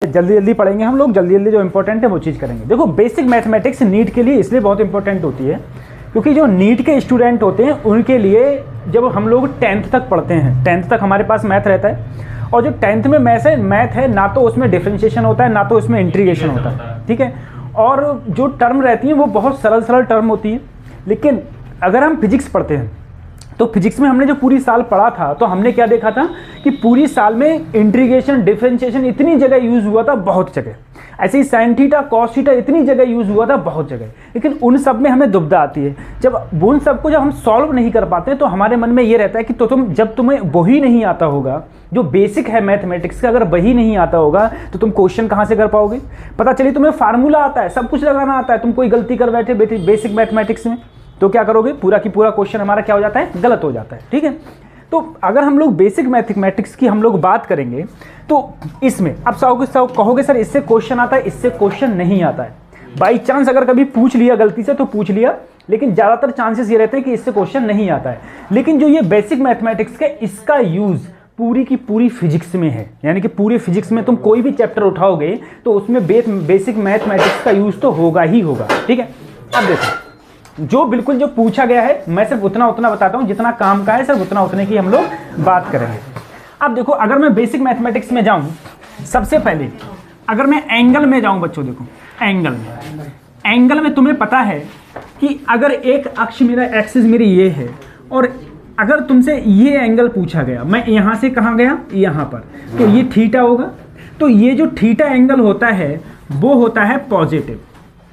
जल्दी जल्दी पढ़ेंगे हम लोग, जल्दी जल्दी जो इंपॉर्टेंट है वो चीज़ करेंगे। देखो बेसिक मैथमेटिक्स नीट के लिए इसलिए बहुत इंपॉर्टेंट होती है क्योंकि जो नीट के स्टूडेंट होते हैं उनके लिए जब हम लोग 10th तक पढ़ते हैं, 10th तक हमारे पास मैथ रहता है, और जो 10th में मैथ है ना तो उसमें डिफरेंशिएशन होता है ना तो उसमें इंटीग्रेशन होता है, ठीक है। और जो टर्म रहती हैं वो बहुत सरल सरल टर्म होती है। लेकिन अगर हम फिजिक्स पढ़ते हैं तो फिजिक्स में हमने जो पूरी साल पढ़ा था तो हमने क्या देखा था कि पूरी साल में इंटीग्रेशन डिफरेंशिएशन इतनी जगह यूज़ हुआ था, बहुत जगह। ऐसे ही साइन थीटा कॉस थीटा इतनी जगह यूज़ हुआ था, बहुत जगह। लेकिन उन सब में हमें दुविधा आती है। जब उन सबको जब हम सॉल्व नहीं कर पाते तो हमारे मन में ये रहता है कि तो जब तुम्हें वही नहीं आता होगा जो बेसिक है मैथमेटिक्स का, अगर वही नहीं आता होगा तो तुम क्वेश्चन कहाँ से कर पाओगे। पता चली तुम्हें फार्मूला आता है, सब कुछ लगाना आता है, तुम कोई गलती कर बैठे बेसिक मैथमेटिक्स में तो क्या करोगे, पूरा की पूरा क्वेश्चन हमारा क्या हो जाता है, गलत हो जाता है, ठीक है। तो अगर हम लोग बेसिक मैथमेटिक्स की हम लोग बात करेंगे तो इसमें अब सब कहोगे सर इससे क्वेश्चन आता है, इससे क्वेश्चन नहीं आता है। बाई चांस अगर कभी पूछ लिया गलती से तो पूछ लिया, लेकिन ज़्यादातर चांसेस ये रहते हैं कि इससे क्वेश्चन नहीं आता है। लेकिन जो ये बेसिक मैथमेटिक्स का इसका यूज़ पूरी की पूरी फिजिक्स में है, यानी कि पूरे फिजिक्स में तुम कोई भी चैप्टर उठाओगे तो उसमें बेसिक मैथमेटिक्स का यूज़ तो होगा ही होगा, ठीक है। अब देखो जो बिल्कुल जो पूछा गया है मैं सिर्फ उतना बताता हूँ, जितना काम का है सिर्फ उतने की हम लोग बात करेंगे। अब देखो अगर मैं बेसिक मैथमेटिक्स में जाऊँ, सबसे पहले अगर मैं एंगल में जाऊँ बच्चों, देखो एंगल में तुम्हें पता है कि अगर एक अक्ष मेरा एक्सिस मेरी ये है और अगर तुमसे ये एंगल पूछा गया, मैं यहाँ से कहाँ गया, यहाँ पर, तो ये थीटा होगा। तो ये जो थीटा एंगल होता है वो होता है पॉजिटिव,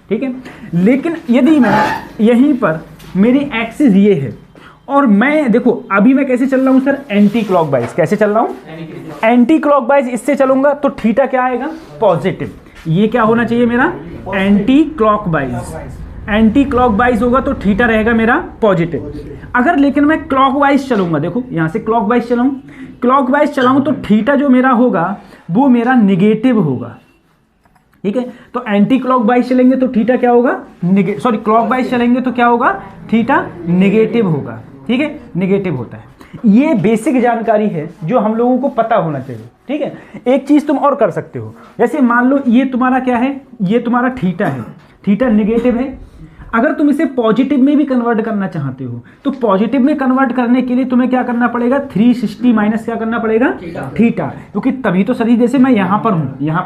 ठीक है। लेकिन यदि मैं यहीं पर मेरी एक्सिस ये है और मैं देखो अभी मैं कैसे चल रहा हूँ सर, एंटी क्लॉकवाइज। कैसे चल रहा हूँ, एंटी क्लॉकवाइज। इससे चलूंगा तो थीटा क्या आएगा, पॉजिटिव। ये क्या होना चाहिए मेरा, एंटी क्लॉकवाइज। एंटी क्लॉकवाइज होगा तो थीटा रहेगा मेरा पॉजिटिव। अगर लेकिन मैं क्लॉकवाइज चलूंगा, देखो यहाँ से क्लॉकवाइज चलाऊं, क्लॉकवाइज चलाऊं तो थीटा जो मेरा होगा वो मेरा निगेटिव होगा, ठीक है। तो एंटी क्लॉकवाइज चलेंगे तो थीटा क्या होगा, क्लॉकवाइज चलेंगे तो क्या होगा, थीटा निगेटिव होगा, ठीक है, निगेटिव होता है। ये बेसिक जानकारी है जो हम लोगों को पता होना चाहिए, ठीक है। एक चीज तुम और कर सकते हो, जैसे मान लो ये तुम्हारा क्या है, ये तुम्हारा थीटा है, थीटा निगेटिव है। अगर तुम इसे पॉजिटिव में भी कन्वर्ट करना चाहते हो तो पॉजिटिव में कन्वर्ट करने के लिए तुम्हें क्या करना पड़ेगा, 360 माइनस क्या करना पड़ेगा, थीटा, क्योंकि तभी तो सही। जैसे मैं यहाँ पर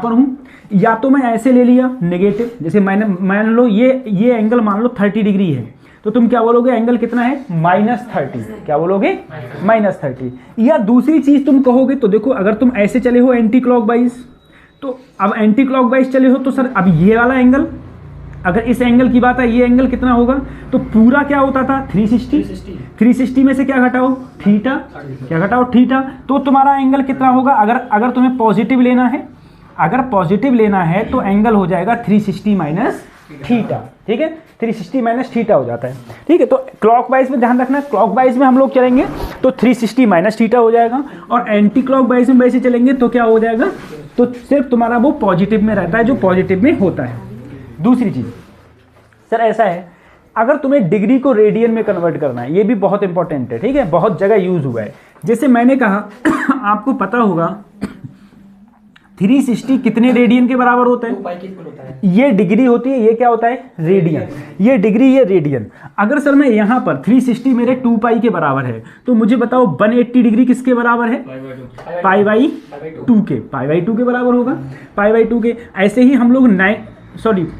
हूँ, या तो मैं ऐसे ले लिया नेगेटिव, जैसे मान लो ये एंगल मान लो 30 डिग्री है, तो तुम क्या बोलोगे, एंगल कितना है, -30। क्या बोलोगे, -30। या दूसरी चीज तुम कहोगे तो देखो अगर तुम ऐसे चले हो एंटी क्लॉकवाइज, तो अब एंटी क्लॉकवाइज चले हो तो सर अब ये वाला एंगल, अगर इस एंगल की बात है, ये एंगल कितना होगा, तो पूरा क्या होता था 360 में से क्या घटाओ, थीटा, क्या घटाओ, थीटा। तो तुम्हारा एंगल कितना होगा, अगर तुम्हें पॉजिटिव लेना है, अगर पॉजिटिव लेना है तो एंगल हो जाएगा 360 माइनस थीटा, ठीक है, 360 माइनस थीटा हो जाता है, ठीक है। तो क्लॉकवाइज में ध्यान रखना, क्लॉकवाइज में हम लोग चलेंगे तो 360 माइनस थीटा हो जाएगा, और एंटी क्लॉकवाइज में वैसे चलेंगे तो क्या हो जाएगा, तो सिर्फ तुम्हारा वो पॉजिटिव में रहता है जो पॉजिटिव में होता है। दूसरी चीज सर ऐसा है, अगर तुम्हें डिग्री को रेडियन में कन्वर्ट करना है, ये भी बहुत इंपॉर्टेंट है, ठीक है, बहुत जगह यूज हुआ है। जैसे मैंने कहा आपको पता होगा 360 कितने रेडियन के बराबर होता है, ये डिग्री होती है, ये क्या होता है, रेडियन। ये डिग्री, ये रेडियन। अगर सर मैं यहाँ पर 360 मेरे 2 पाई के बराबर है, तो मुझे बताओ 180 डिग्री किसके बराबर है, π/2 के, π/2 के बराबर होगा, π/2 के। ऐसे ही हम लोग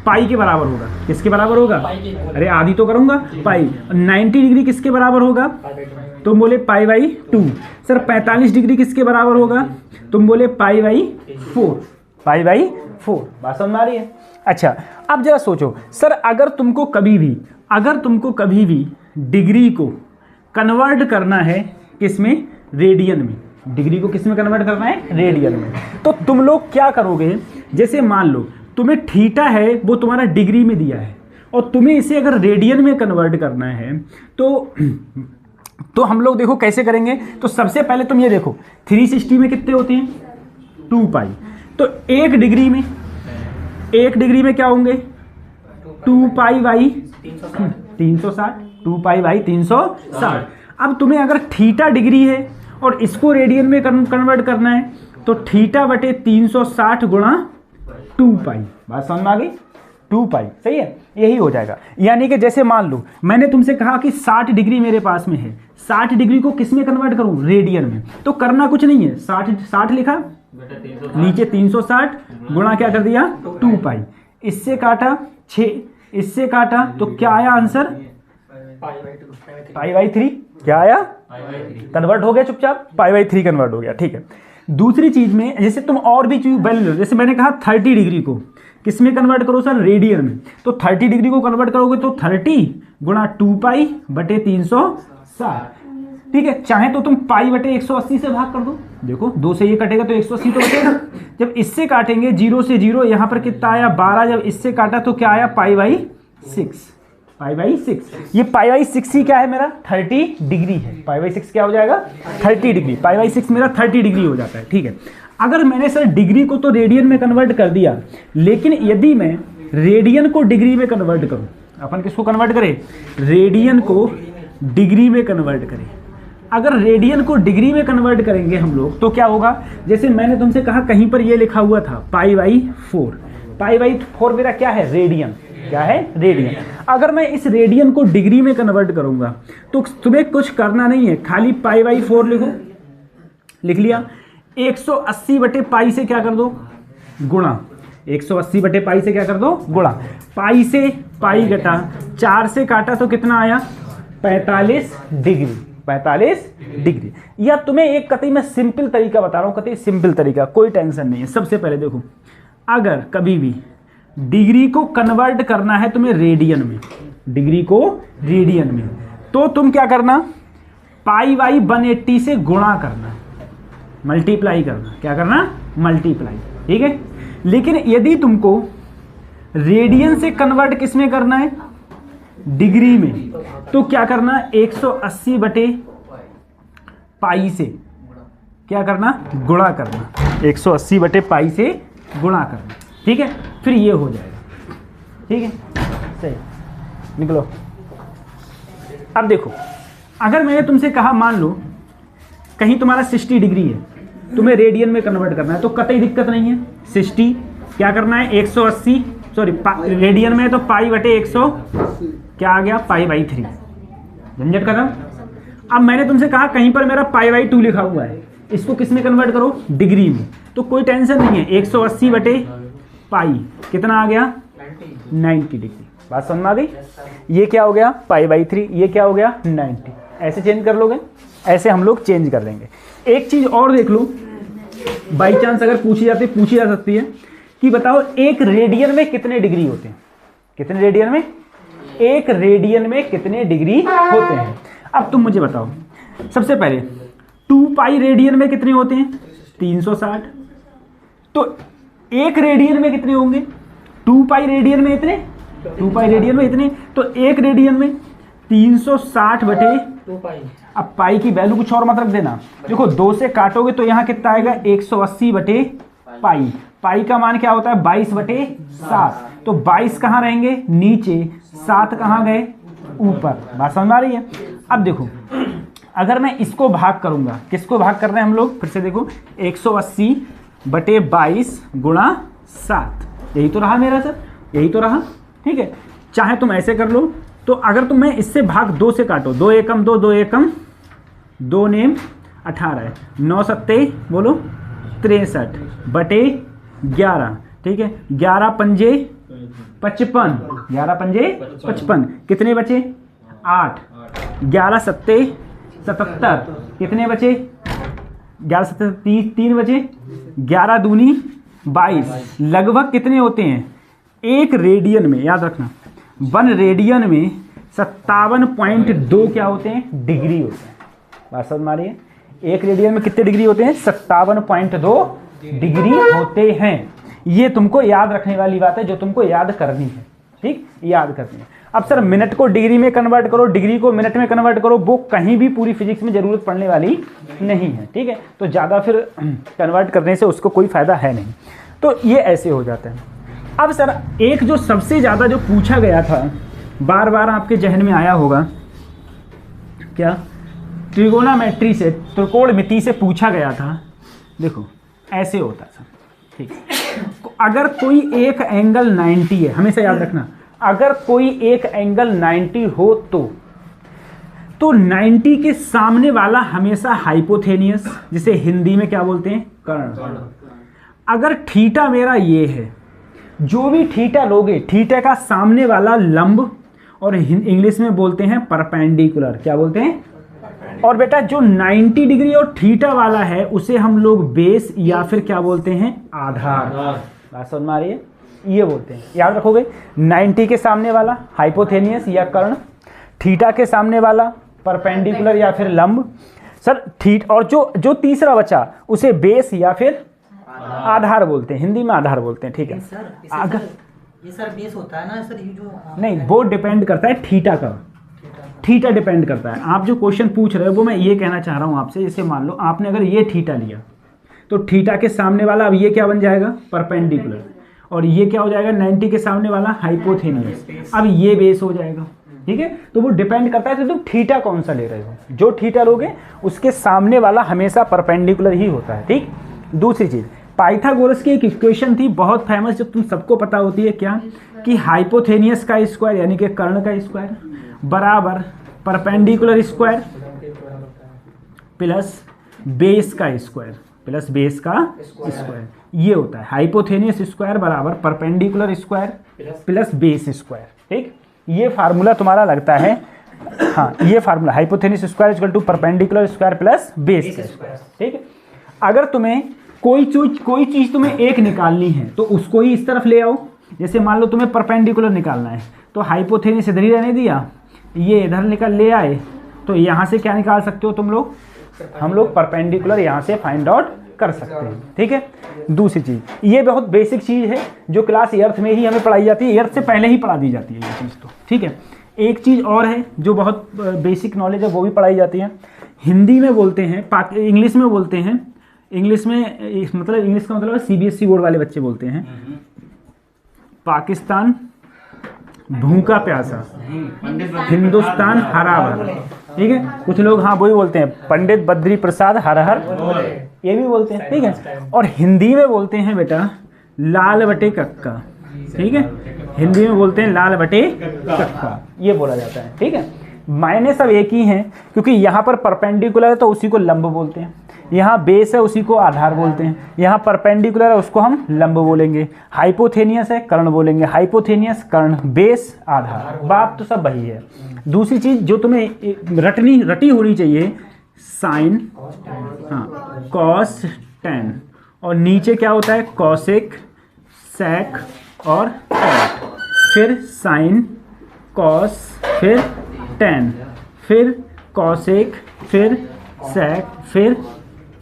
पाई के बराबर होगा, किसके बराबर होगा, अरे आधी तो करूंगा, पाई। 90 डिग्री किसके बराबर होगा, तुम बोले π/2। सर 45 डिग्री किसके बराबर होगा, तुम बोले π/4, π/4। बात समझ आ रही है। अच्छा अब जरा सोचो सर, अगर तुमको कभी भी डिग्री को कन्वर्ट करना है किसमें, रेडियन में, डिग्री को किसमें कन्वर्ट करना है, रेडियन में, तो तुम लोग क्या करोगे, जैसे मान लो तुम्हें थीटा है वो तुम्हारा डिग्री में दिया है और तुम्हें इसे अगर रेडियन में कन्वर्ट करना है तो हम लोग देखो कैसे करेंगे। तो सबसे पहले तुम ये देखो 360 में कितने होते हैं, 2 पाई, तो एक डिग्री में क्या होंगे, 2 पाई बाई 360, 2 पाई बाई 360। अब तुम्हें अगर थीटा डिग्री है और इसको रेडियन में कन्वर्ट करना है तो थीटा बटे 360 गुणा 2 पाई। बात समझ में आ गई? 2 पाई, सही है, यही हो जाएगा। यानी कि जैसे मान लो मैंने तुमसे कहा कि 60 डिग्री मेरे पास में है, 60 डिग्री को किस में कन्वर्ट करूं? रेडियन में। तो करना कुछ नहीं है, 60 लिखा, नीचे 360 गुणा क्या कर दिया? 2 पाई। इससे काटा 6, इससे काटा तो क्या आया आंसर? पाई/3। क्या आया? कन्वर्ट हो गया चुपचाप, पाई/3 कन्वर्ट हो गया। ठीक है, दूसरी चीज में जैसे तुम और भी चीज वैल्यू, जैसे मैंने कहा 30 डिग्री को किस में कन्वर्ट करो सर? रेडियन में। तो 30 डिग्री को कन्वर्ट करोगे तो 30 गुणा 2 पाई बटे 360। ठीक है, चाहे तो तुम पाई बटे 180 से भाग कर दो, देखो 2 से ये कटेगा तो 180 तो बचेगा। जब इससे काटेंगे 0 से 0, यहाँ पर कितना आया? 12। जब इससे काटा तो क्या आया? पाई/6। पाई/6। ये पाई/6 ही क्या है मेरा? 30 डिग्री है। पाई/6 क्या हो जाएगा? 30 डिग्री। पाई/6 मेरा 30 डिग्री हो जाता है। ठीक है, अगर मैंने सर डिग्री को तो रेडियन में कन्वर्ट कर दिया, लेकिन यदि मैं रेडियन को डिग्री में कन्वर्ट करूं, अपन किसको कन्वर्ट करें? रेडियन को डिग्री में कन्वर्ट करें। अगर रेडियन को डिग्री में कन्वर्ट करेंगे हम लोग तो क्या होगा? जैसे मैंने तुमसे कहा कहीं पर ये लिखा हुआ था पाई/4। पाई/4 मेरा क्या है? रेडियन। क्या है? रेडियन। अगर मैं इस रेडियन को डिग्री में कन्वर्ट करूंगा तो तुम्हें कुछ करना नहीं है, खाली पाई/4 लिखो। लिख लिया। 180 बटे पाई से क्या कर दो? गुणा। 180 बटे पाई से क्या कर दो? गुणा। पाई से पाई घटा, 4 से काटा तो कितना आया? 45 डिग्री। 45 डिग्री। या तुम्हें एक कतई मैं सिंपल तरीका बता रहा हूं, कतई सिंपल तरीका, कोई टेंशन नहीं है। सबसे पहले देखो, अगर कभी भी डिग्री को कन्वर्ट करना है तुम्हें रेडियन में, डिग्री को रेडियन में, तो तुम क्या करना? पाई/180 से गुणा करना, मल्टीप्लाई करना। क्या करना? मल्टीप्लाई। ठीक है, लेकिन यदि तुमको रेडियन से कन्वर्ट किस में करना है? डिग्री में, तो क्या करना? 180 बटे पाई से क्या करना? गुणा करना। 180 बटे पाई से गुणा करना। ठीक है, फिर ये हो जाएगा। ठीक है, सही, निकलो। अब देखो, अगर मैंने तुमसे कहा मान लो कहीं तुम्हारा 60 डिग्री है, तुम्हें रेडियन में कन्वर्ट करना है, तो कतई दिक्कत नहीं है। 60 क्या करना है? 180, सॉरी रेडियन में है तो पाई बटे 100 क्या आ गया? पाई/3। झंझट खत्म। अब मैंने तुमसे कहा कहीं पर मेरा पाई/2 लिखा हुआ है, इसको किस में कन्वर्ट करो? डिग्री में। तो कोई टेंशन नहीं है, 180 बटे पाई कितना आ गया? 90 डिग्री। बात समझ में आ गई? ये क्या हो गया? पाई/3। ये क्या हो गया? 90। ऐसे चेंज कर लोगे, ऐसे हम लोग चेंज कर देंगे। एक चीज और देख लो, बाई चांस अगर पूछी जा सकती है कि बताओ एक रेडियन में कितने डिग्री होते हैं? कितने रेडियन में? एक रेडियन में कितने डिग्री होते हैं? अब तुम मुझे बताओ, सबसे पहले 2 पाई रेडियन में कितने होते हैं? 360। तो एक रेडियन में कितने होंगे? 2 पाई रेडियन में इतने, 2 पाई रेडियन में इतने, तो एक रेडियन में 360 बटे 2 पाई। अब पाई की वैल्यू कुछ और मत रख देना। देखो 2 से काटोगे तो यहाँ कितना आएगा? 180 बटे पाई। पाई का मान क्या होता है? 22 बटे 7। तो 22 कहाँ रहेंगे? नीचे। 7 कहाँ गए? ऊपर। बात समझ आ रही है? अब देखो, अगर मैं इसको भाग करूंगा, किसको भाग कर रहे हैं हम लोग? फिर से देखो, 180 बटे 22 गुणा 7। यही तो रहा मेरा सर, यही तो रहा। ठीक है, चाहे तुम ऐसे कर लो, तो अगर तुम मैं इससे भाग 2 से काटो, 2 एकम 2, 2 एकम 2 नेम 18 है, 9 सत्ते बोलो 63 बटे 11। ठीक है, 11 पंजे 55, 11 पंजे 55, कितने बचे? 8। 11 सत्ते 77, कितने बचे? 11 सत्ते 3 बचे। 11 दूनी 22। लगभग कितने होते हैं? एक रेडियन में, याद रखना, 1 रेडियन में 57.2 क्या होते हैं? डिग्री होते हैं। बात समझ में आ रही है? एक रेडियन में कितने डिग्री होते हैं? 57.2 डिग्री होते हैं। ये तुमको याद रखने वाली बात है, जो तुमको याद करनी है। ठीक, याद करनी है। अब सर मिनट को डिग्री में कन्वर्ट करो, डिग्री को मिनट में कन्वर्ट करो, वो कहीं भी पूरी फिजिक्स में जरूरत पड़ने वाली नहीं है। ठीक है, तो ज़्यादा फिर कन्वर्ट करने से उसको कोई फ़ायदा है नहीं। तो ये ऐसे हो जाता है। अब सर एक जो सबसे ज़्यादा जो पूछा गया था, बार बार आपके जहन में आया होगा, क्या? त्रिकोणमिति से, त्रिकोणमिति से पूछा गया था। देखो ऐसे होता था। ठीक, अगर कोई एक एंगल 90 है, हमेशा याद रखना, अगर कोई एक एंगल 90 हो तो 90 के सामने वाला हमेशा हाइपोथेनियस, जिसे हिंदी में क्या बोलते हैं, कर्ण। अगर थीटा मेरा ये है, जो भी थीटा लोगे, थीटा का सामने वाला लंब, और इंग्लिश में बोलते हैं परपेंडिकुलर, क्या बोलते हैं। और बेटा जो 90 डिग्री और थीटा वाला है उसे हम लोग बेस या फिर क्या बोलते हैं, आधार। बात समझ में आ रही है, ये बोलते हैं, याद रखोगे। 90 के सामने वाला हाइपोथेनियस या कर्ण, थीटा के सामने वाला परपेंडिकुलर या फिर लंब सर, थीटा, और जो तीसरा बचा उसे बेस या फिर आधार बोलते हैं, हिंदी में आधार बोलते हैं, ठीक है। अगर ये सर बेस होता है ना सर, ये जो नहीं, वो डिपेंड करता है थीटा का, थीटा डिपेंड करता है। आप जो क्वेश्चन पूछ रहे हो वो मैं ये कहना चाह रहा हूँ आपसे, जैसे मान लो आपने अगर ये थीटा लिया तो थीटा के सामने वाला अब ये क्या बन जाएगा, परपेंडिकुलर, और ये क्या हो जाएगा, 90 के सामने वाला हाइपोथेनियस, अब ये बेस हो जाएगा, ठीक है। तो वो डिपेंड करता है तो तुम थीटा कौन सा ले रहे हो, जो थीटा लोगे उसके सामने वाला हमेशा परपेंडिकुलर ही होता है, ठीक। दूसरी चीज़, पाइथागोरस की एक इक्वेशन थी बहुत फेमस, जो तुम सबको पता होती है, क्या कि हाइपोथेनियस का स्क्वायर यानी कि कर्ण का स्क्वायर बराबर परपेंडिकुलर स्क्वायर प्लस बेस का स्क्वायर प्लस बेस का स्क्वायर, ये होता है हाइपोथेनियस स्क्वायर बराबर perpendicular square plus base square, ठीक। ये फार्मूला तुम्हारा लगता है, हाँ ये formula hypotenuse square equal to perpendicular square plus base square, ठीक है। अगर तुम्हें कोई चीज़ तुम्हें एक निकालनी है तो उसको ही इस तरफ ले आओ। जैसे मान लो तुम्हें परपेंडिकुलर निकालना है तो हाइपोथेनियस इधर ही रहने दिया, ये इधर निकल ले आए, तो यहाँ से क्या निकाल सकते हो तुम लोग, हम लोग परपेंडिकुलर यहाँ से फाइंड आउट कर सकते हैं, ठीक है। दूसरी चीज़, ये बहुत बेसिक चीज़ है जो क्लास एर्थ में ही हमें पढ़ाई जाती है, एर्थ से पहले ही पढ़ा दी जाती है ये चीज़, तो ठीक है। एक चीज़ और है जो बहुत बेसिक नॉलेज है, वो भी पढ़ाई जाती है। हिंदी में बोलते हैं, इंग्लिश में बोलते हैं, इंग्लिश में मतलब इंग्लिश का मतलब CBSE बोर्ड वाले बच्चे बोलते हैं पाकिस्तान भूखा प्यासा, हिंदुस्तान हरा भरा, ठीक है। कुछ लोग हाँ वही बोलते हैं, पंडित बद्री प्रसाद हर हर, ये भी बोलते हैं, ठीक है। और हिंदी में बोलते हैं बेटा लाल बटे कक्का, ठीक है। हिंदी में बोलते हैं लाल बटे कक्का, ये बोला जाता है, ठीक है। मायने सब एक ही हैं, क्योंकि यहाँ पर परपेंडिकुलर है तो उसी को लंब बोलते हैं, यहाँ बेस है उसी को आधार बोलते हैं, यहाँ परपेंडिकुलर है उसको हम लंब बोलेंगे, हाइपोथेनियस है कर्ण बोलेंगे, हाइपोथेनियस कर्ण, बेस आधार, बात तो सब वही है। दूसरी चीज़ जो तुम्हें रटी होनी चाहिए, साइन, हाँ कॉस टेन, और नीचे क्या होता है, कॉसेक सेक और टैन, फिर साइन कॉस फिर टेन फिर कॉसेक फिर सेक, फिर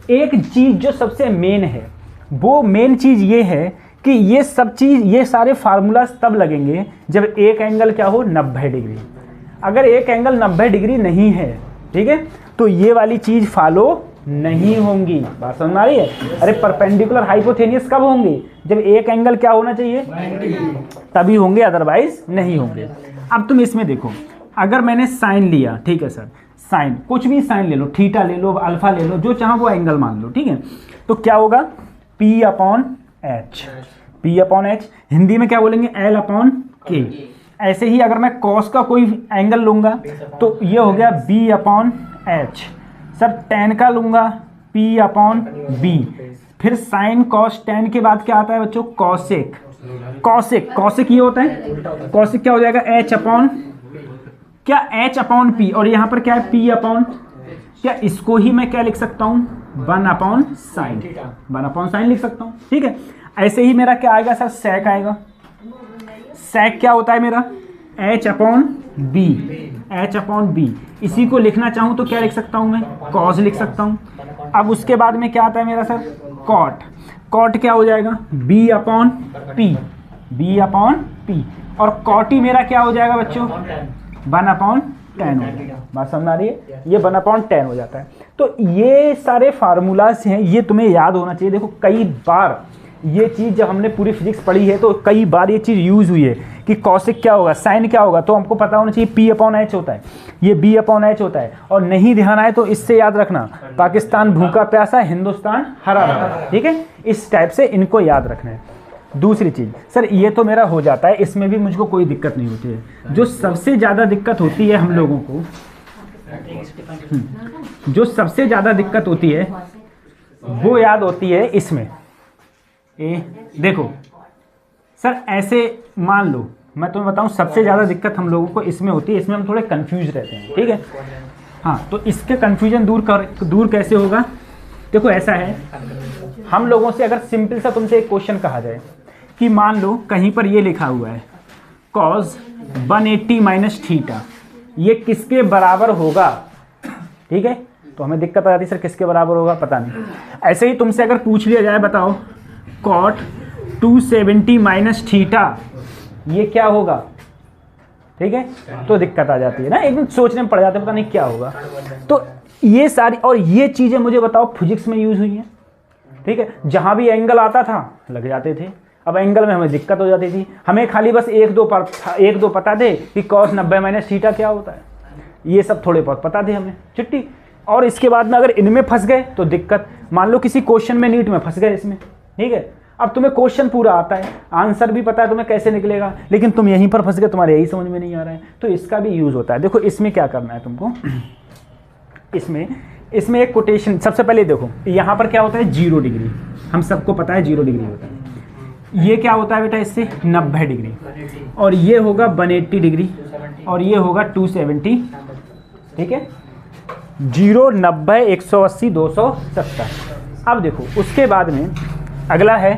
एक चीज़ जो सबसे मेन है, वो मेन चीज़ ये है कि ये सब चीज़, ये सारे फार्मूलाज तब लगेंगे जब एक एंगल क्या हो, 90 डिग्री। अगर एक एंगल 90 डिग्री नहीं है, ठीक है, तो ये वाली चीज़ फॉलो नहीं होंगी। बात समझ में आ रही है। अरे परपेंडिकुलर हाइपोथेनियस कब होंगे, जब एक एंगल क्या होना चाहिए, तभी होंगे, अदरवाइज नहीं होंगे। अब तुम इसमें देखो, अगर मैंने साइन लिया, ठीक है सर, साइन कुछ भी साइन ले लो, थीटा ले लो, अल्फा ले लो, जो चाहो वो एंगल मान लो, ठीक है। तो क्या होगा, P/H, P/H हिंदी में क्या बोलेंगे, L/K। ऐसे ही अगर मैं कॉस का कोई एंगल लूंगा तो ये हो गया B/H। सर टेन का लूंगा P/B। फिर साइन कॉस टेन के बाद क्या आता है बच्चों, कॉसेक। कॉसेक ये होता है, कॉसेक क्या हो जाएगा, H/P, और यहाँ पर क्या है, P/, क्या इसको ही मैं क्या लिख सकता हूँ, 1/sin, 1/sin लिख सकता हूँ, ठीक है। ऐसे ही मेरा क्या आएगा सर, सेक आएगा। सेक क्या होता है मेरा, H/B, इसी को लिखना चाहूँ तो क्या लिख सकता हूँ मैं, कॉस लिख सकता हूँ। अब उसके बाद में क्या आता है मेरा सर, कॉट क्या हो जाएगा, B/P, और कॉटी मेरा क्या हो जाएगा बच्चों, 1/10 हो जाएगा। बात समझ आ रही है, ये 1/10 हो जाता है। तो ये सारे फार्मूलाज हैं, ये तुम्हें याद होना चाहिए। देखो कई बार ये चीज़ जब हमने पूरी फिजिक्स पढ़ी है तो कई बार ये चीज़ यूज़ हुई है कि कॉसेक क्या होगा, साइन क्या होगा, तो हमको पता होना चाहिए P/H होता है, ये B/H होता है। और नहीं ध्यान आए तो इससे याद रखना, पाकिस्तान भूखा प्यासा, हिंदुस्तान हरा भरा, ठीक है। इस टाइप से इनको याद रखना है। दूसरी चीज़ सर, ये तो मेरा हो जाता है, इसमें भी मुझको कोई दिक्कत नहीं होती है। जो सबसे ज़्यादा दिक्कत होती है हम लोगों को, जो सबसे ज़्यादा दिक्कत होती है वो याद होती है इसमें। देखो सर, ऐसे मान लो मैं तुम्हें बताऊं, सबसे ज़्यादा दिक्कत हम लोगों को इसमें होती है, इसमें हम थोड़े कंफ्यूज रहते हैं, ठीक है। हाँ, तो इसके कंफ्यूजन दूर कैसे होगा? देखो ऐसा है, हम लोगों से अगर सिंपल सा तुमसे एक क्वेश्चन कहा जाए कि मान लो कहीं पर ये लिखा हुआ है cos 180 माइनस थीटा, ये किसके बराबर होगा, ठीक है, तो हमें दिक्कत आ जाती है सर किसके बराबर होगा, पता नहीं। ऐसे ही तुमसे अगर पूछ लिया जाए, बताओ cot 270 माइनस थीटा ये क्या होगा, ठीक है, तो दिक्कत आ जाती है ना, एकदम सोचने में पड़ जाते हैं, पता नहीं क्या होगा। तो ये सारी और ये चीज़ें मुझे बताओ फिजिक्स में यूज़ हुई हैं, ठीक है, जहाँ भी एंगल आता था लग जाते थे। अब एंगल में हमें दिक्कत हो जाती थी, हमें खाली बस एक दो पता थे कि cos 90 माइनस थीटा क्या होता है, ये सब थोड़े बहुत पता थे हमें छुट्टी। और इसके बाद में अगर इनमें फंस गए तो दिक्कत, मान लो किसी क्वेश्चन में नीट में फंस गए इसमें, ठीक है, अब तुम्हें क्वेश्चन पूरा आता है, आंसर भी पता है तुम्हें कैसे निकलेगा, लेकिन तुम यहीं पर फंस गए, तुम्हारे यही समझ में नहीं आ रहा है, तो इसका भी यूज़ होता है। देखो इसमें क्या करना है तुमको, इसमें एक कोटेशन, सबसे पहले देखो यहाँ पर क्या होता है 0 डिग्री, हम सबको पता है 0 डिग्री होता है। ये क्या होता है बेटा, इससे 90 डिग्री, और ये होगा 180 डिग्री, और ये होगा 270, ठीक है, 0, 90, 180, 270। अब देखो उसके बाद में अगला है,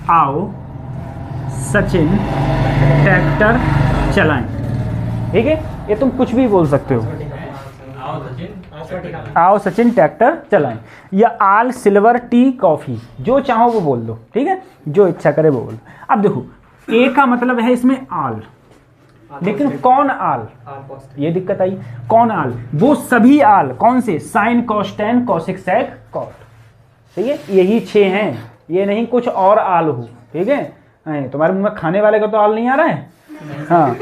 आओ सचिन ट्रैक्टर चलाएं, ठीक है, ये तुम कुछ भी बोल सकते हो, आओ सचिन ट्रैक्टर चलाएं, या आल सिल्वर टी कॉफ़ी, जो चाहो वो बोल दो, ठीक है, जो इच्छा करे वो बोल। अब देखो ए का मतलब है इसमें आल, लेकिन कौन आल, ये दिक्कत आई, कौन आल, वो सभी आल, कौन से, sine cos tan cosec sec cot, ठीक है, यही 6 हैं, ये नहीं कुछ और आल हो, ठीक है, तुम्हारे मुंह में खाने वाले का तो आल नहीं आ रहा है, हाँ,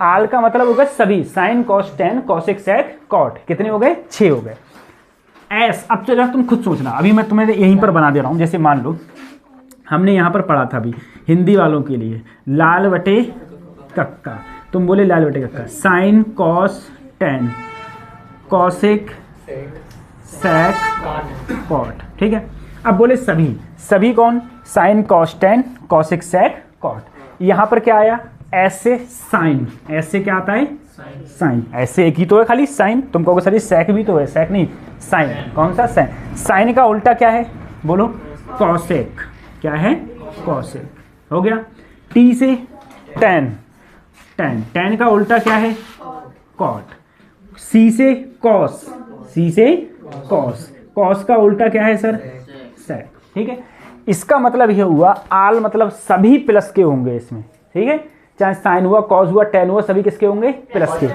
आल का मतलब होगा सभी, sine cos tan cosec sec cot, कितने हो गए, 6 हो गए। एस, अब चलो तुम खुद सोचना, अभी मैं तुम्हें यहीं पर बना दे रहा हूँ, जैसे मान लो हमने यहाँ पर पढ़ा था अभी हिंदी वालों के लिए, लाल बटे कक्का, तुम बोले लाल बटे कक्का, sine cos tan cosec sec cot, ठीक है। अब बोले सभी कौन, sine cos tan cosec sec cot, यहाँ पर क्या आया, ऐसे साइन, ऐसे क्या आता है, साइन, ऐसे एक ही तो है खाली साइन, तुम कहोगे सर सेक भी तो है, सेक नहीं साइन, कौन सा साइन, साइन का उल्टा क्या है, बोलो कॉसेक, क्या है, कॉसेक, हो गया। टी से टेन, टेन का उल्टा क्या है, कॉट। सी से कॉस, कॉस का उल्टा क्या है सर, सेक, ठीक है। इसका मतलब ये हुआ आल मतलब सभी प्लस के होंगे इसमें, ठीक है, चाहे साइन हुआ, कॉस हुआ, टेन हुआ, सभी किसके होंगे, प्लस के।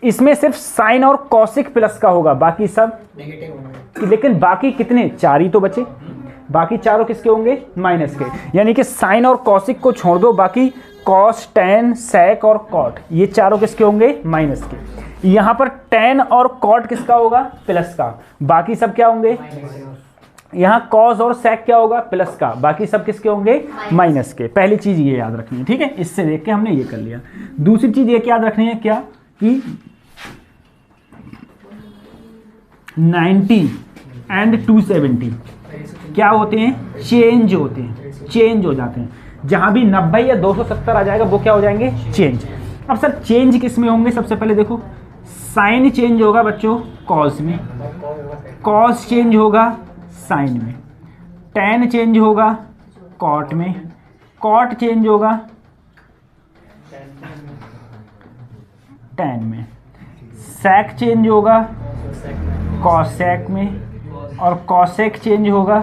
इसमें सिर्फ साइन और कॉसिक प्लस का होगा, बाकी सब नेगेटिव, लेकिन बाकी कितने, 4 ही तो बचे, बाकी चारों किसके होंगे, माइनस के, यानी कि साइन और कॉसिक को छोड़ दो, बाकी कॉस, टेन, सेक और कॉट, ये चारों किसके होंगे, माइनस के। यहाँ पर टेन और कॉट किसका होगा, प्लस का, बाकी सब क्या होंगे, यहाँ कॉस और सेक क्या होगा, प्लस का, बाकी सब किसके होंगे, माइनस के। पहली चीज ये याद रखनी है, ठीक है, इससे देख के हमने ये कर लिया। दूसरी चीज ये याद रखनी है, क्या कि 90 एंड 270 क्या होते हैं, चेंज होते हैं, चेंज हो जाते हैं, जहां भी 90 या 270 आ जाएगा वो क्या हो जाएंगे, चेंज। अब सर चेंज किस में होंगे, सबसे पहले देखो साइन चेंज होगा बच्चों कॉस में, कॉस चेंज होगा साइन में, टेन चेंज होगा कॉट में, कॉट चेंज होगा टेन में, सेक चेंज होगा कॉसेक में, और कॉसेक चेंज होगा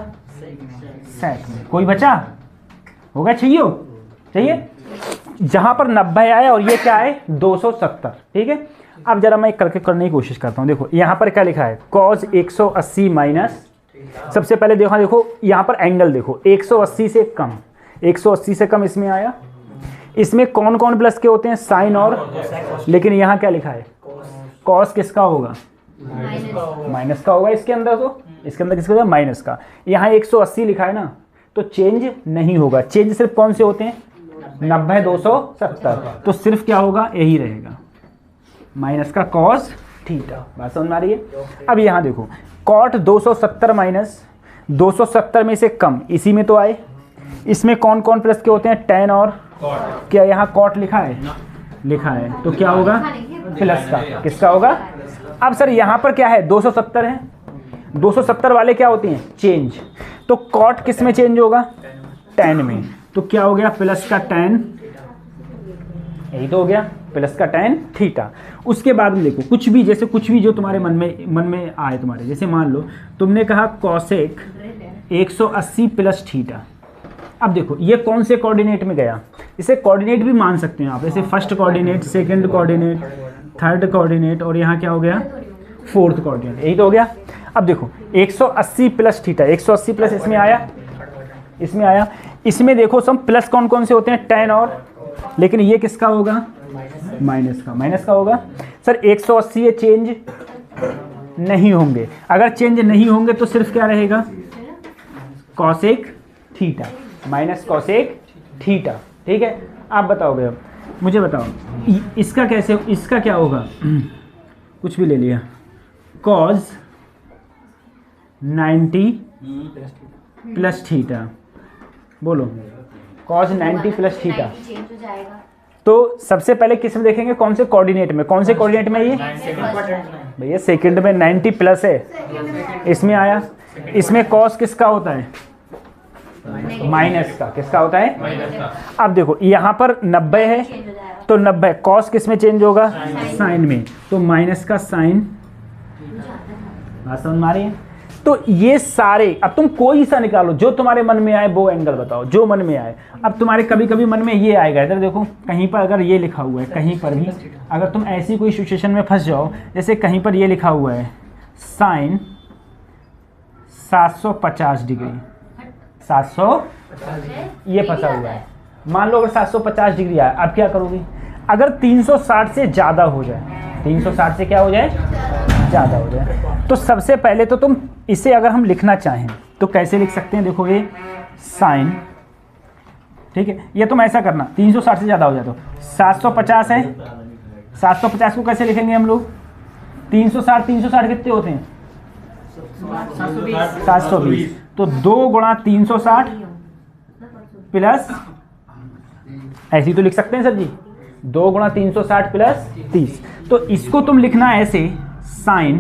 सेक में। कोई बचा होगा, चाहिए जहां पर 90 आए और ये क्या है 270, ठीक है। अब जरा मैं कैलकुलेट करने की कोशिश करता हूं, देखो यहां पर क्या लिखा है, कॉस 180 माइनस, सबसे पहले देखो यहाँ पर एंगल देखो 180 से कम, 180 से कम इसमें आया, इसमें कौन कौन प्लस के होते हैं, साइन और, लेकिन यहाँ क्या लिखा है, कॉस किसका होगा, माइनस का होगा इसके अंदर, तो इसके अंदर किसका होगा, माइनस का। यहाँ 180 लिखा है ना, तो चेंज नहीं होगा। चेंज सिर्फ कौन से होते हैं? 90, 270। तो सिर्फ क्या होगा? यही रहेगा, माइनस का कॉस थीटा। बात समझ में आ रही है? अब यहाँ देखो, कॉट 270 माइनस 270 में से कम, इसी में तो आए। इसमें कौन कौन प्लस के होते हैं? टेन और कॉट। क्या यहाँ कॉट लिखा है? लिखा है। तो क्या होगा? प्लस का। किसका होगा? अब सर यहाँ पर क्या है? 270 है, 270 वाले क्या होती हैं? चेंज। तो कॉट किस में चेंज होगा? टेन में। तो क्या हो गया? प्लस का टेन, यही तो हो गया, प्लस का टेन थीटा। उसके बाद में देखो, कुछ भी जैसे कुछ भी जो तुम्हारे मन में आए तुम्हारे, जैसे मान लो तुमने कहा कॉसेक 180 प्लस थीटा। अब देखो ये कौन से कोऑर्डिनेट में गया? इसे कोऑर्डिनेट भी मान सकते हैं आप, जैसे first coordinate, second coordinate, third coordinate, और यहाँ क्या हो गया? Fourth coordinate. यही तो हो गया। अब देखो 180 प्लस थीटा, 180 प्लस इसमें आया, इसमें आया। इसमें देखो सब प्लस कौन कौन से होते हैं? टेन और, लेकिन ये किसका होगा? माइनस का। माइनस का होगा। सर 180 ये चेंज नहीं होंगे। अगर चेंज नहीं होंगे तो सिर्फ क्या रहेगा? Cosec theta, minus cosec theta. ठीक है, आप बताओगे। अब मुझे बताओ इसका कैसे, इसका क्या होगा? कुछ भी ले लिया, कॉस 90 प्लस थीटा। बोलो, कॉस 90 प्लस थीटा। तो सबसे पहले किस में देखेंगे? कौन से कोऑर्डिनेट में? कौन से कोऑर्डिनेट में? ये भैया सेकंड में 90 प्लस है, इसमें आया। इसमें कॉस किसका होता है? माइनस का। किसका होता है? अब देखो यहाँ पर 90 है, तो 90 कॉस किस में चेंज होगा? साइन में। तो माइनस का साइन। बात समझ में आ रही है? तो ये सारे, अब तुम कोई सा निकालो जो तुम्हारे मन में आए, वो एंगल बताओ जो मन में आए। अब तुम्हारे कभी कभी मन में ये आएगा, इधर देखो कहीं पर अगर ये लिखा हुआ है, कहीं पर भी अगर तुम ऐसी कोई सिचुएशन में फंस जाओ, जैसे कहीं पर ये लिखा हुआ है साइन 750 डिग्री, 700, ये फंसा हुआ है। मान लो अगर 750 डिग्री आया, अब क्या करोगे? अगर 360 से ज़्यादा हो जाए, 360 से क्या हो जाए? ज़्यादा हो जाए। तो सबसे पहले तो तुम इसे अगर हम लिखना चाहें तो कैसे लिख सकते हैं? देखो ये साइन, ठीक है, ये तुम ऐसा करना, 360 से ज़्यादा हो जाए तो 750 है, 750 को कैसे लिखेंगे हम लोग? 360 कितने होते हैं? 720। तो 2 गुणा 360 प्लस, ऐसे ही तो लिख सकते हैं सर जी, 2 गुणा 360 प्लस 30। तो इसको तुम लिखना ऐसे साइन।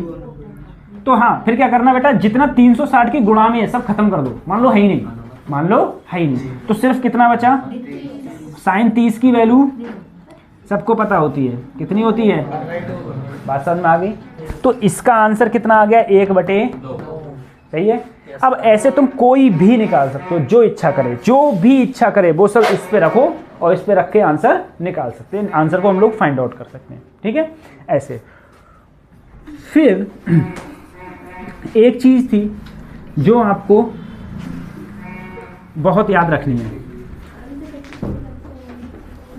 तो हाँ, फिर क्या करना बेटा? जितना 360 की गुणा में है सब खत्म कर दो। मान लो है ही नहीं, मान लो है ही नहीं, तो सिर्फ कितना बचा? साइन 30 की वैल्यू सबको पता होती है, कितनी होती है? बात समझ में आ गई? तो इसका आंसर कितना आ गया? 1/2। सही है। अब ऐसे तुम कोई भी निकाल सकते हो, जो इच्छा करे, जो भी इच्छा करे वो सब इस पे रखो और इस पे रख के आंसर निकाल सकते हैं। आंसर को हम लोग फाइंड आउट कर सकते हैं। ठीक है, ऐसे। फिर एक चीज थी जो आपको बहुत याद रखनी है,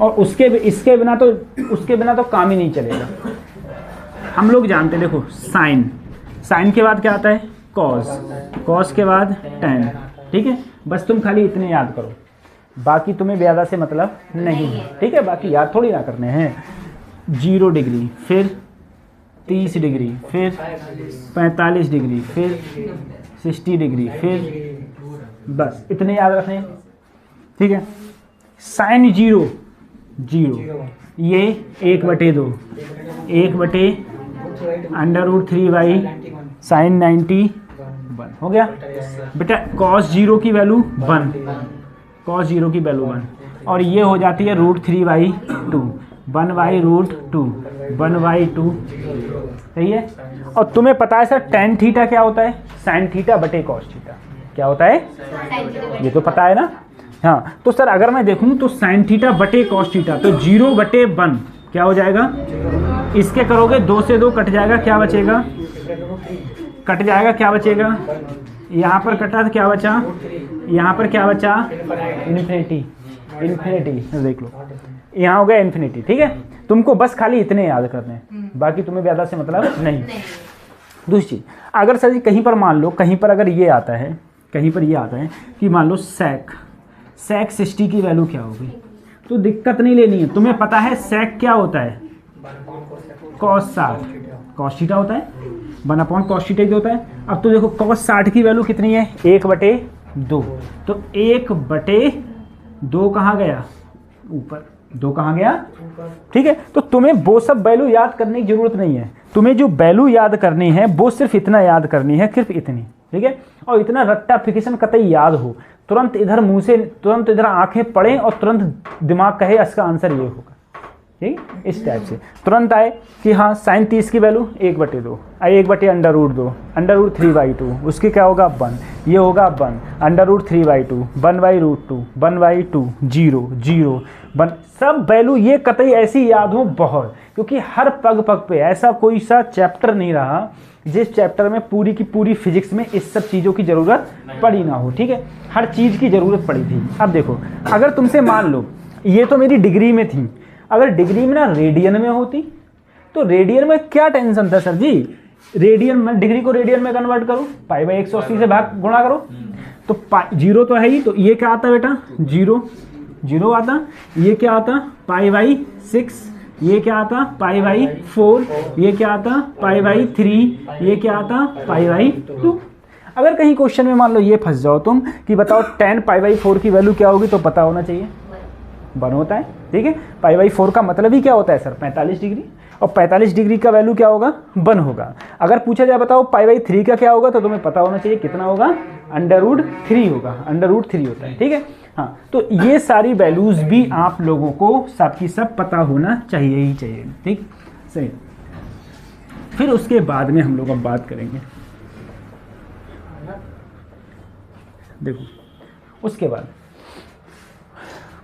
और इसके बिना तो काम ही नहीं चलेगा। हम लोग जानते हैं, देखो साइन के बाद क्या आता है? कॉस के बाद टेन। ठीक है, बस तुम खाली इतने याद करो, बाकी तुम्हें ज़्यादा से मतलब नहीं है। ठीक है, बाकी याद थोड़ी ना करने हैं। 0 डिग्री, फिर 30 डिग्री, फिर 45 डिग्री, फिर 60 डिग्री, फिर बस इतने याद रखने हैं। ठीक है, साइन 0, ये 1/2, 1/√3 साइन 90 1 हो गया बेटा। कॉस 0 की वैल्यू 1, कॉस 0 की वैल्यू 1, और ये हो जाती है √3/2, 1/√2, 1/2। सही है। और तुम्हें पता है सर टेन थीटा क्या होता है? साइन थीटा बटे कॉस थीटा। क्या होता है? ये तो पता है ना। हाँ, तो सर अगर मैं देखूं तो साइन थीटा बटे कॉस थीटा, तो 0/1 क्या हो जाएगा? इसके करोगे 2 से 2 कट जाएगा, क्या बचेगा? कट जाएगा, क्या बचेगा? यहाँ पर कटा तो क्या बचा? यहाँ पर क्या बचा? इन्फिनिटी। देख लो, यहाँ हो गया इन्फिनिटी। ठीक है, तुमको बस खाली इतने याद करने हैं, बाकी तुम्हें ज़्यादा से मतलब नहीं। दूसरी चीज, अगर सर जी कहीं पर मान लो, कहीं पर अगर ये आता है कहीं पर ये आता है कि मान लो sec 60 की वैल्यू क्या होगी, तो दिक्कत नहीं लेनी है, तुम्हें पता है sec क्या होता है, cos 60, cos थीटा होता है, 1/cos थीटा होता है। अब तो देखो cos 60 की वैल्यू कितनी है, 1/2, तो 1/2 कहाँ गया, ऊपर, 2 कहाँ गया, ठीक है। तो तुम्हें वो सब वैल्यू याद करने की जरूरत नहीं है, तुम्हें जो वैल्यू याद करनी है वो सिर्फ इतना याद करनी है, सिर्फ इतनी, ठीक है। और इतना रट्टाफिकेशन कतई याद हो, तुरंत इधर मुंह से, तुरंत इधर आंखें पड़े और तुरंत दिमाग कहे इसका आंसर ये होगा, ठीक, इस टाइप से तुरंत आए कि हाँ sin 30 की वैल्यू 1/2, 1/√2, √3/2, उसकी क्या होगा 1, ये होगा 1, √3/2, 1/√2, 1/2, 0, 0, 1, सब वैल्यू ये कतई ऐसी याद हो बहुत, क्योंकि हर पग पग पे ऐसा कोई सा चैप्टर नहीं रहा जिस चैप्टर में पूरी की पूरी फिजिक्स में इस सब चीज़ों की ज़रूरत पड़ी ना हो, ठीक है, हर चीज़ की ज़रूरत पड़ी थी। अब देखो, अगर तुमसे मान लो ये तो मेरी डिग्री में थी, अगर डिग्री में ना रेडियन में होती तो रेडियन में क्या टेंशन था सर जी, रेडियन में, डिग्री को रेडियन में कन्वर्ट करो, π/180 से भाग गुणा करो, तो 0 तो है ही, तो ये क्या आता बेटा 0, 0 आता, ये क्या आता π/6, ये क्या आता π/4, ये क्या आता π/3, ये क्या आता π/2। अगर कहीं क्वेश्चन में मान लो ये फंस जाओ तुम कि बताओ tan π/4 की वैल्यू क्या होगी, तो पता होना चाहिए 1 होता है, ठीक है। π/4 का मतलब ही क्या होता है सर, 45 डिग्री, और 45 डिग्री का वैल्यू क्या होगा 1 होगा। अगर पूछा जाए बताओ π/3 का क्या होगा, तो तुम्हें पता होना चाहिए कितना होगा, √3 होगा, √3 होता है, ठीक है। हाँ, तो ये सारी वैल्यूज़ भी आप लोगों को सब की सब पता होना चाहिए ही चाहिए, ठीक, सही। फिर उसके बाद में हम लोग अब बात करेंगे, देखो उसके बाद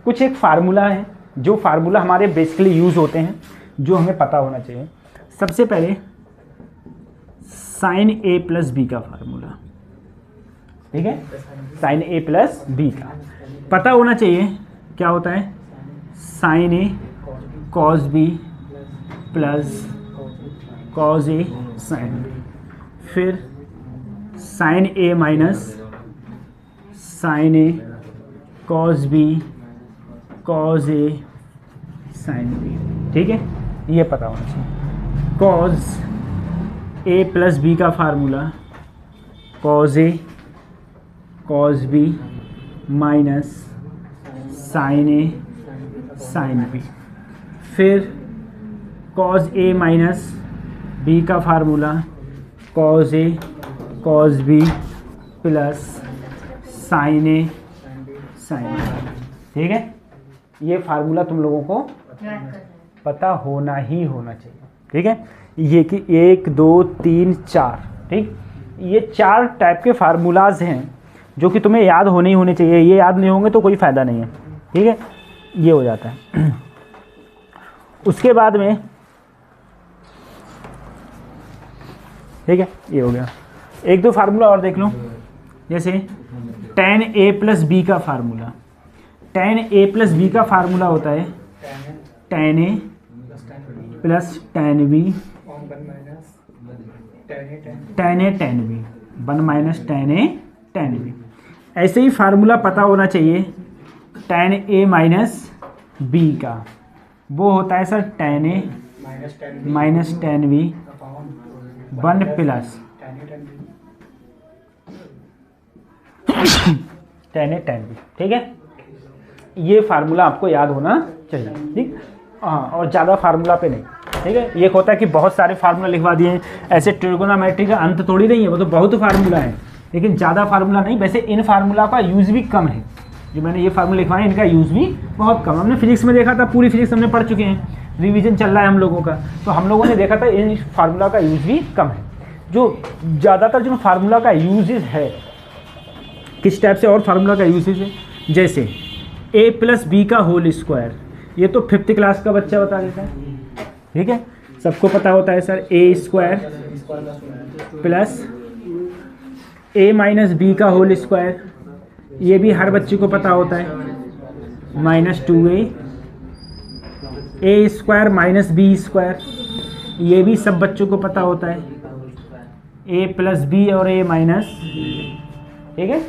कुछ एक फार्मूला है, जो फार्मूला हमारे बेसिकली यूज़ होते हैं, जो हमें पता होना चाहिए। सबसे पहले sin a + b का फार्मूला, ठीक है, sin a + b का पता होना चाहिए, क्या होता है sin a cos b + cos a sin b, फिर sin a - sin a cos b cos a sin b, ठीक है, ये पता होना चाहिए। cos a + b का formula cos a cos b - sin a sin b, फिर cos a - b का formula cos a cos b + sin a sin b, ठीक है। ये फार्मूला तुम लोगों को पता होना ही होना चाहिए, ठीक है। ये कि 1 2 3 4, ठीक, ये 4 टाइप के फार्मूलाज हैं जो कि तुम्हें याद होने ही होने चाहिए, ये याद नहीं होंगे तो कोई फ़ायदा नहीं है, ठीक है, ये हो जाता है। उसके बाद में, ठीक है, ये हो गया। 1-2 फार्मूला और देख लो, जैसे tan a + b का फार्मूला, tan a + b का फार्मूला होता है tan a + tan b tan a tan b, 1 - tan a tan b। ऐसे ही फार्मूला पता होना चाहिए tan a - b का, वो होता है sir tan a - tan b 1 + tan a tan b, ठीक है। ये फार्मूला आपको याद होना चाहिए, ठीक, हाँ, और ज़्यादा फार्मूला पे नहीं, ठीक है। ये होता है कि बहुत सारे फार्मूला लिखवा दिए, ऐसे ट्रिगोनोमेट्री का अंत थोड़ी नहीं है, वो तो बहुत फार्मूला है, लेकिन ज़्यादा फार्मूला नहीं। वैसे इन फार्मूला का यूज़ भी कम है, जो मैंने ये फार्मूला लिखवाए इनका यूज़ भी बहुत कम। हमने फिजिक्स में देखा था, पूरी फिजिक्स हमने पढ़ चुके हैं, रिवीजन चल रहा है हम लोगों का, तो हम लोगों ने देखा था इन फार्मूला का यूज़ भी कम है। जो ज़्यादातर जो फार्मूला का यूजेज है, किस टाइप से और फार्मूला का यूजेज है, जैसे a + b का होल स्क्वायर, ये तो 5th क्लास का बच्चा बता देता है, ठीक है, सबको पता होता है sir a² plus a - b का होल स्क्वायर, ये भी हर बच्चे को पता होता है, -2a, a² - b², ये भी सब बच्चों को पता होता है, a + b और a - ठीक है।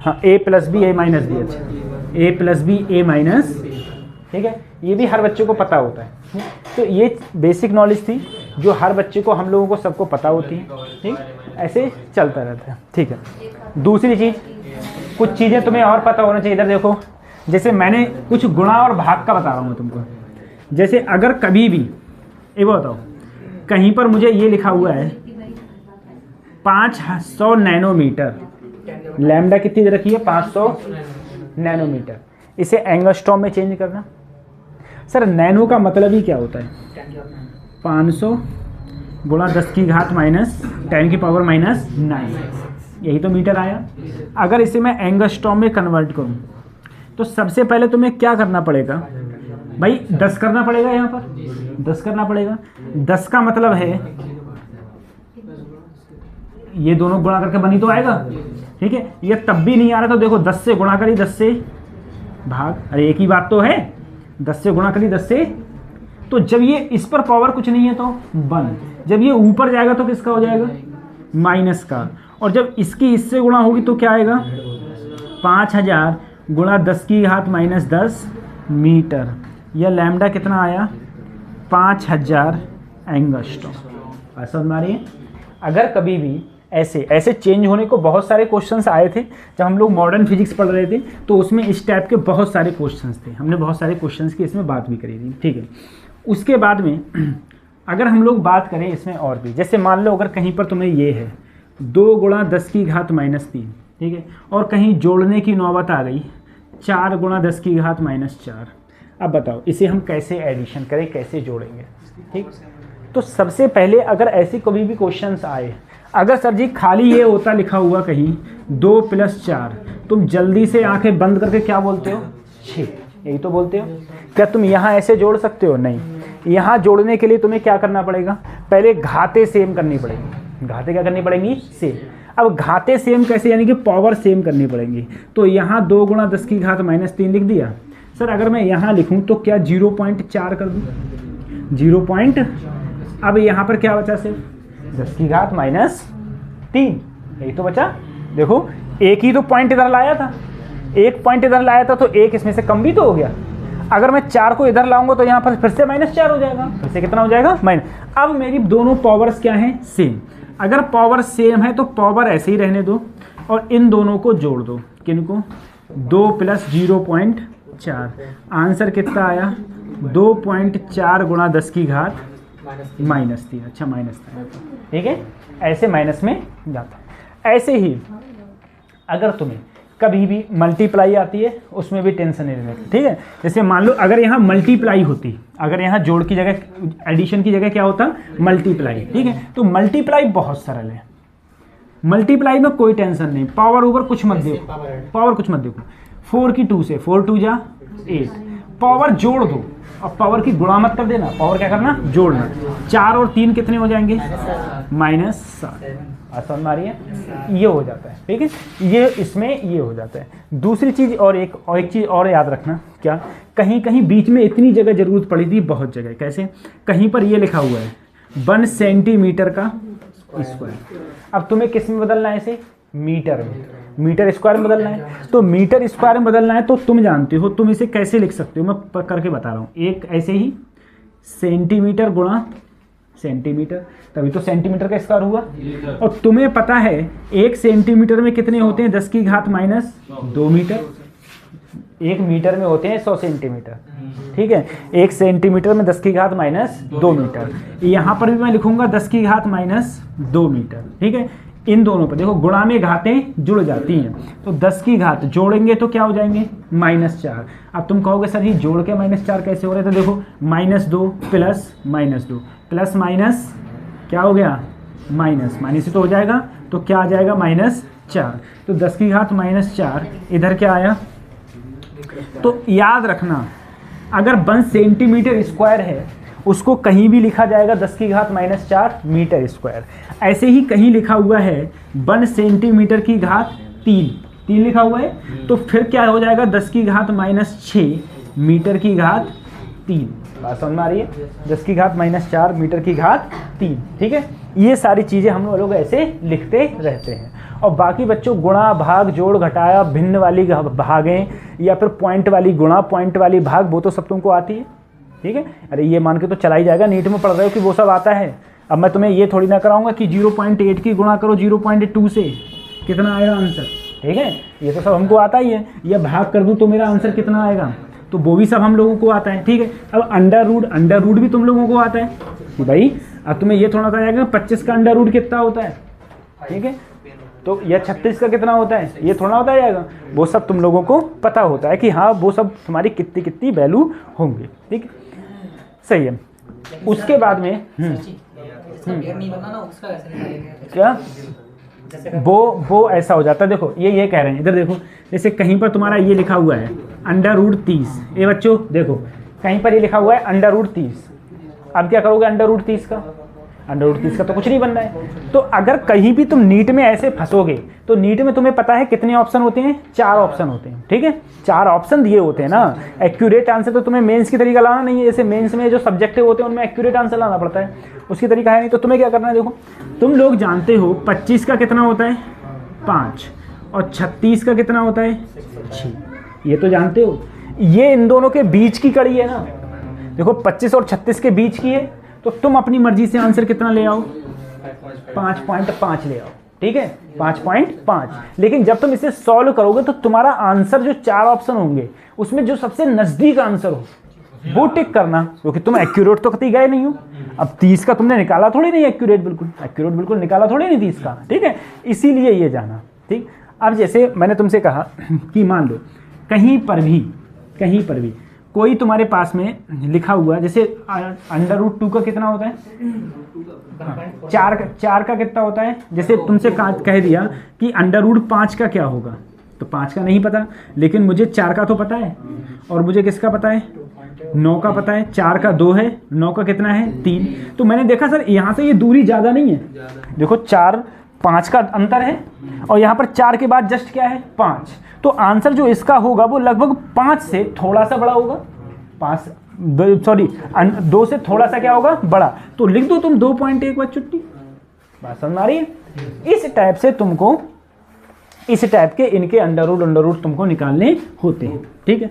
हाँ a plus B A minus B, अच्छा a plus B A minus, ठीक है। ये भी हर बच्चे को पता होता है। तो ये बेसिक नॉलेज थी जो हर बच्चे को, हम लोगों को सबको पता होती है, ठीक। ऐसे चलता रहता है, ठीक है। दूसरी चीज़, कुछ चीज़ें तुम्हें और पता होना चाहिए। इधर देखो, जैसे मैंने कुछ गुणा और भाग का बता रहा हूँ तुमको। जैसे अगर कभी भी ये बताओ, कहीं पर मुझे ये लिखा हुआ है 500 नैनोमीटर, लैम्डा कितनी दे रखी है 500 नैनोमीटर, इसे एंगस्ट्रॉम में चेंज करना। सर नैनो का मतलब ही क्या होता है? 500 गुणा 10 की घात माइनस 10 की पावर माइनस 9, यही तो मीटर आया। अगर इसे मैं एंगस्ट्रॉम में कन्वर्ट करूं तो सबसे पहले तुम्हें क्या करना पड़ेगा भाई? 10 करना पड़ेगा, यहाँ पर 10 करना पड़ेगा। 10 का मतलब है ये दोनों गुणा करके बनी तो आएगा, ठीक है। ये तब भी नहीं आ रहा तो देखो 10 से गुणा करी 10 से भाग, अरे एक ही बात तो है, 10 से गुणा करी 10 से, तो जब ये इस पर पावर कुछ नहीं है तो 1, जब ये ऊपर जाएगा तो किसका हो जाएगा? माइनस का। और जब इसकी इससे गुणा होगी तो क्या आएगा? 5000 गुणा 10 की घात माइनस 10 मीटर। यह लैम्डा कितना आया? 5000 एंगस्ट्रॉम। ऐसा हमारी, अगर कभी भी ऐसे चेंज होने को बहुत सारे क्वेश्चंस आए थे जब हम लोग मॉडर्न फिजिक्स पढ़ रहे थे, तो उसमें इस टाइप के बहुत सारे क्वेश्चंस थे, हमने बहुत सारे क्वेश्चंस की इसमें बात भी करी थी, ठीक है। उसके बाद में अगर हम लोग बात करें इसमें और भी, जैसे मान लो अगर कहीं पर तुम्हें ये है 2 गुणा 10 की घात माइनस 3, ठीक है, और कहीं जोड़ने की नौबत आ गई 4 गुणा 10 की घात माइनस 4। अब बताओ इसे हम कैसे एडिशन करें, कैसे जोड़ेंगे, ठीक। तो सबसे पहले अगर ऐसी कभी भी क्वेश्चंस आए, अगर सर जी खाली ये होता लिखा हुआ कहीं 2 + 4, तुम जल्दी से आंखें बंद करके क्या बोलते हो? 6, यही तो बोलते हो। क्या तुम यहाँ ऐसे जोड़ सकते हो? नहीं। यहाँ जोड़ने के लिए तुम्हें क्या करना पड़ेगा? पहले घातें सेम करनी पड़ेंगी। घातें क्या करनी पड़ेंगी? सेम। अब घातें सेम कैसे, यानी कि पावर सेम करनी पड़ेंगी। तो यहाँ 2 गुणा 10 की घात माइनस 3 लिख दिया। सर अगर मैं यहाँ लिखूँ तो क्या 0.4 कर दूँ? 0. अब यहाँ पर क्या बचा? सिर्फ 10 की घात माइनस 3, यही तो बचा। देखो एक ही तो पॉइंट इधर लाया था, एक पॉइंट इधर लाया था, तो एक इसमें से कम भी तो हो गया। अगर मैं 4 को इधर लाऊंगा तो यहाँ पर फिर से -4 हो जाएगा, फिर से कितना हो जाएगा? माइनस। अब मेरी दोनों पावर्स क्या हैं? सेम। अगर पावर सेम है तो पावर ऐसे ही रहने दो और इन दोनों को जोड़ दो। किनको? 2 + 0.4। आंसर कितना आया? 2.4 गुणा 10 की घात माइनस 3। अच्छा माइनस 3, ठीक है, ऐसे माइनस में जाता है। ऐसे ही अगर तुम्हें कभी भी मल्टीप्लाई आती है उसमें भी टेंशन नहीं लेना, ठीक है। जैसे मान लो अगर यहाँ मल्टीप्लाई होती, अगर यहाँ जोड़ की जगह एडिशन की जगह क्या होता? मल्टीप्लाई, ठीक है। तो मल्टीप्लाई बहुत सरल है, मल्टीप्लाई में कोई टेंशन नहीं, पावर ऊपर कुछ मत देखो, पावर कुछ मत देखो। 4 की 2 से 4 2 जा 8, पावर जोड़ दो और पावर की गुणा मत कर देना, पावर क्या करना? जोड़ना। 4 और 3 कितने हो जाएंगे? -7। आसान मारी है, ये हो जाता है, ठीक है। ये इसमें ये हो जाता है। दूसरी चीज़ और एक चीज़ और याद रखना, क्या? कहीं कहीं बीच में इतनी जगह जरूरत पड़ी थी, बहुत जगह। कैसे? कहीं पर ये लिखा हुआ है 1 सेंटीमीटर का स्क्वायर। अब तुम्हें किस में बदलना है? इसे मीटर में, मीटर स्क्वायर में बदलना है। तो मीटर स्क्वायर में बदलना है तो तुम जानते हो, तुम इसे कैसे लिख सकते हो, मैं करके बता रहा हूँ। एक ऐसे ही सेंटीमीटर गुणा सेंटीमीटर, तभी तो सेंटीमीटर का स्क्वायर हुआ। और तुम्हें पता है 1 सेंटीमीटर में कितने होते हैं? 10 की घात माइनस 2 मीटर। 1 मीटर में होते हैं 100 सेंटीमीटर, ठीक है। 1 सेंटीमीटर में 10 की घात माइनस 2 मीटर। यहाँ पर भी मैं लिखूंगा 10 की घात माइनस 2 मीटर, ठीक है। इन दोनों पर देखो गुणा में घातें जुड़ जाती हैं, तो 10 की घात जोड़ेंगे तो क्या हो जाएंगे? -4। अब तुम कहोगे सर ये जोड़ के -4 कैसे हो रहे? तो देखो -2 प्लस -2 प्लस माइनस क्या हो गया? माइनस, माइनस से तो हो जाएगा, तो क्या आ जाएगा? -4। तो 10 की घात -4 इधर क्या आया? तो याद रखना अगर 1 सेंटीमीटर स्क्वायर है उसको कहीं भी लिखा जाएगा 10 की घात -4 मीटर स्क्वायर। ऐसे ही कहीं लिखा हुआ है 1 सेंटीमीटर की घात 3 लिखा हुआ है, तो फिर क्या हो जाएगा? 10 की घात -6 मीटर की घात 3। बात समझ में आ रही है? 10 की घात -4 मीटर की घात 3, ठीक है। ये सारी चीज़ें हम लोग ऐसे लिखते रहते हैं। और बाकी बच्चों गुणा, भाग, जोड़, घटाया, भिन्न वाली भागें या फिर पॉइंट वाली गुणा, पॉइंट वाली भाग, वो तो सब तुमको आती है, ठीक है। अरे ये मान के तो चला ही जाएगा, नीट में पढ़ रहे हो कि वो सब आता है। अब मैं तुम्हें ये थोड़ी ना कराऊंगा कि 0.8 की गुणा करो 0.2 से, कितना आएगा आंसर, ठीक है। ये तो सब हमको आता ही है। या भाग कर दूं तो मेरा आंसर कितना आएगा, तो वो भी सब हम लोगों को आता है, ठीक है। अब अंडर रूट भी तुम लोगों को आता है कि भाई अब तुम्हें ये थोड़ा सा आएगा 25 का अंडर रूट कितना होता है, ठीक है। तो यह 36 का कितना होता है, ये थोड़ा होता जाएगा, वो सब तुम लोगों को पता होता है कि हाँ वो सब तुम्हारी कितनी कितनी वैल्यू होंगे, ठीक है, सही है। उसके बाद में नहीं बनना ना, उसका कैसे निकालेंगे? क्या वो ऐसा हो जाता है। देखो ये कह रहे हैं, इधर देखो, जैसे कहीं पर तुम्हारा ये लिखा हुआ है अंडर रूट 30, ये बच्चों देखो कहीं पर ये लिखा हुआ है अंडर रूट 30। अब क्या करोगे अंडर रूट 30 का, अंडर रूट 30 का तो कुछ नहीं बनना है। तो अगर कहीं भी तुम नीट में ऐसे फंसोगे तो नीट में तुम्हें पता है कितने ऑप्शन होते हैं, 4 ऑप्शन होते हैं, ठीक है। 4 ऑप्शन दिए होते हैं ना। एक्यूरेट आंसर तो तुम्हें मेंस की तरीका लाना नहीं है, जैसे मेंस में जो सब्जेक्टिव होते हैं उनमें एक्यूरेट आंसर लाना पड़ता है, उसकी तरीका है नहीं। तो तुम्हें क्या करना है, देखो तुम लोग जानते हो 25 का कितना होता है 5 और 36 का कितना होता है 6, ये तो जानते हो। ये इन दोनों के बीच की कड़ी है ना, देखो 25 और 36 के बीच की है, तो तुम अपनी मर्जी से आंसर कितना ले आओ, 5.5 ले आओ, ठीक है, 5.5। लेकिन जब तुम इसे सॉल्व करोगे तो तुम्हारा आंसर जो 4 ऑप्शन होंगे उसमें जो सबसे नजदीक आंसर हो वो टिक करना, क्योंकि तुम एक्यूरेट तो कहीं गए नहीं हो। अब 30 का तुमने निकाला थोड़ी नहीं, एक्यूरेट बिल्कुल निकाला थोड़ी नहीं 30 का, ठीक है, इसीलिए ये जाना, ठीक। अब जैसे मैंने तुमसे कहा कि मान लो कहीं पर भी कोई तुम्हारे पास में लिखा हुआ, जैसे अंडर रूट 2 का कितना होता है, 4 का कितना होता है। जैसे तुमसे कह दिया कि अंडर रूट 5 का क्या होगा, तो 5 का नहीं पता, लेकिन मुझे 4 का तो पता है, और मुझे किसका पता है, 9 का पता है। 4 का 2 है, 9 का कितना है 3। तो मैंने देखा सर यहाँ से ये दूरी ज़्यादा नहीं है, देखो 4-5 का अंतर है, और यहाँ पर 4 के बाद जस्ट क्या है 5। तो आंसर जो इसका होगा वो लगभग 5 से थोड़ा सा बड़ा होगा, 2 से थोड़ा सा क्या होगा बड़ा। तो लिख दो तुम 2.1 बस, छुट्टी, बात समझ आ रही है। इस टाइप से तुमको, इस टाइप के इनके अंडर रूट तुमको निकालने होते हैं, ठीक है।